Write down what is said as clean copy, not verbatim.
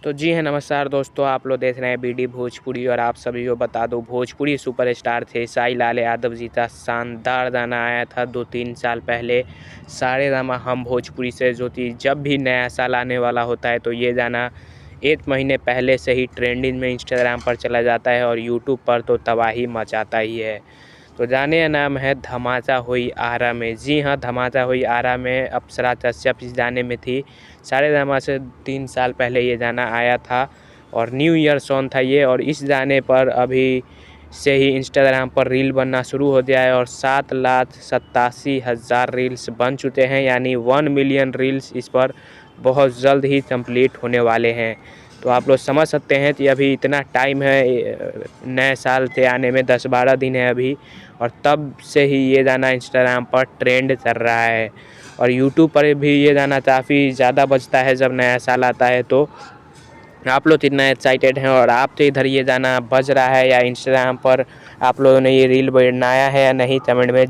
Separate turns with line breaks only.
तो जी हाँ, नमस्कार दोस्तों, आप लोग देख रहे हैं बीडी भोजपुरी। और आप सभी को बता दूं, भोजपुरी सुपरस्टार थे साई लाल यादव जी का शानदार गाना आया था 2-3 साल पहले सारे गामा हम भोजपुरी से, जो कि जब भी नया साल आने वाला होता है तो ये गाना 1 महीने पहले से ही ट्रेंडिंग में इंस्टाग्राम पर चला जाता है और यूट्यूब पर तो तबाही मचाता ही है। तो गाने का नाम है धमाचा हुई आरा में। जी हाँ, धमाचा हुई आरा में अप्सरा कश्यप इस गाने में थी। सारेगामा से 3 साल पहले ये गाना आया था और न्यू ईयर सॉन्ग था ये। और इस गाने पर अभी से ही इंस्टाग्राम पर रील बनना शुरू हो गया है और 7,87,000 रील्स बन चुके हैं, यानी 1 मिलियन रील्स इस पर बहुत जल्द ही कंप्लीट होने वाले हैं। तो आप लोग समझ सकते हैं कि अभी इतना टाइम है नए साल के आने में, 10-12 दिन है अभी, और तब से ही ये गाना इंस्टाग्राम पर ट्रेंड कर रहा है। और यूट्यूब पर भी ये गाना काफ़ी ज़्यादा बजता है जब नया साल आता है। तो आप लोग इतना एक्साइटेड हैं और आप तो इधर ये गाना बज रहा है या इंस्टाग्राम पर आप लोगों ने ये रील बनाया है या नहीं, कमेंट में